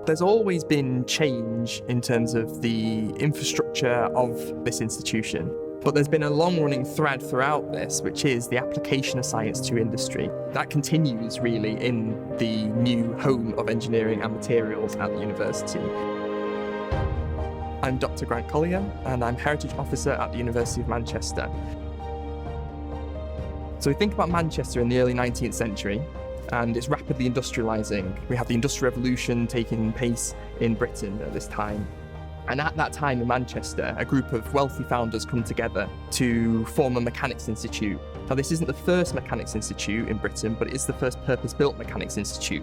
There's always been change in terms of the infrastructure of this institution, but there's been a long-running thread throughout this, which is the application of science to industry. That continues really in the new home of engineering and materials at the university. I'm Dr. Grant Collier, and I'm Heritage Officer at the University of Manchester. So we think about Manchester in the early 19th century, and it's rapidly industrialising. We have the Industrial Revolution taking place in Britain at this time. And at that time in Manchester, a group of wealthy founders come together to form a mechanics institute. Now, this isn't the first mechanics institute in Britain, but it is the first purpose-built mechanics institute.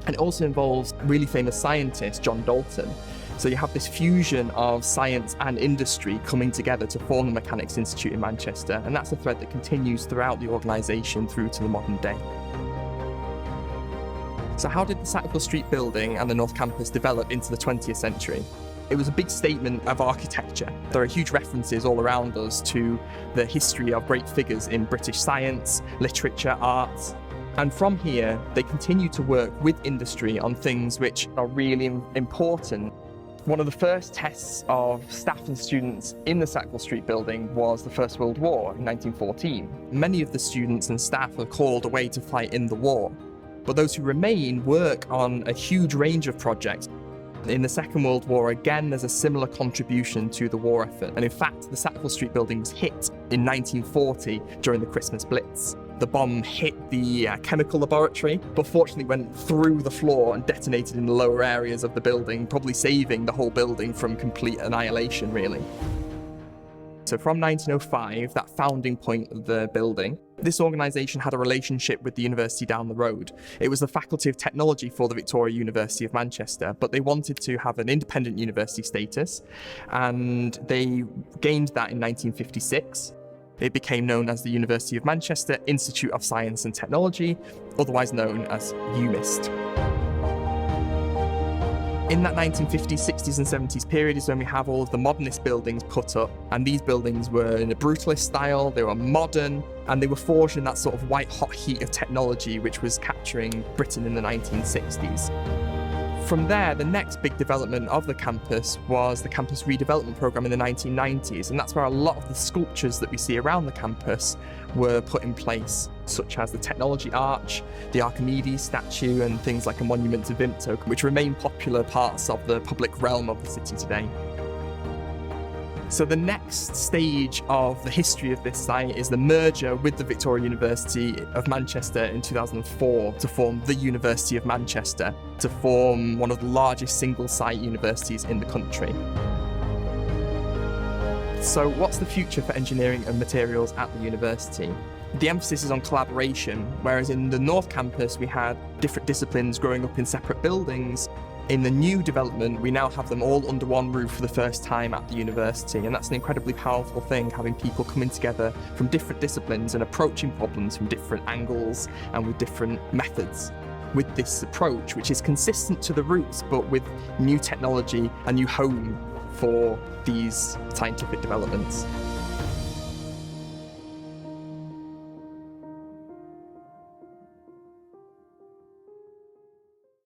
And it also involves really famous scientist, John Dalton. So you have this fusion of science and industry coming together to form the Mechanics Institute in Manchester, and that's a thread that continues throughout the organisation through to the modern day. So how did the Sackville Street building and the North Campus develop into the 20th century? It was a big statement of architecture. There are huge references all around us to the history of great figures in British science, literature, arts. And from here, they continue to work with industry on things which are really important. One of the first tests of staff and students in the Sackville Street building was the First World War in 1914. Many of the students and staff were called away to fight in the war, but those who remain work on a huge range of projects. In the Second World War, again, there's a similar contribution to the war effort. And in fact, the Sackville Street building was hit in 1940 during the Christmas Blitz. The bomb hit the chemical laboratory, but fortunately went through the floor and detonated in the lower areas of the building, probably saving the whole building from complete annihilation, really. So from 1905, that founding point of the building, this organisation had a relationship with the university down the road. It was the Faculty of Technology for the Victoria University of Manchester, but they wanted to have an independent university status, and they gained that in 1956. It became known as the University of Manchester Institute of Science and Technology, otherwise known as UMIST. In that 1950s, 60s and 70s period is when we have all of the modernist buildings put up, and these buildings were in a brutalist style, they were modern, and they were forged in that sort of white-hot heat of technology which was capturing Britain in the 1960s. From there, the next big development of the campus was the campus redevelopment programme in the 1990s, and that's where a lot of the sculptures that we see around the campus were put in place, such as the Technology Arch, the Archimedes statue, and things like a monument to Vimto, which remain popular parts of the public realm of the city today. So the next stage of the history of this site is the merger with the Victoria University of Manchester in 2004 to form the University of Manchester, to form one of the largest single-site universities in the country. So what's the future for engineering and materials at the university? The emphasis is on collaboration, whereas in the North Campus we had different disciplines growing up in separate buildings. In the new development, we now have them all under one roof for the first time at the university, and that's an incredibly powerful thing, having people coming together from different disciplines and approaching problems from different angles and with different methods. With this approach, which is consistent to the roots, but with new technology, a new home for these scientific developments.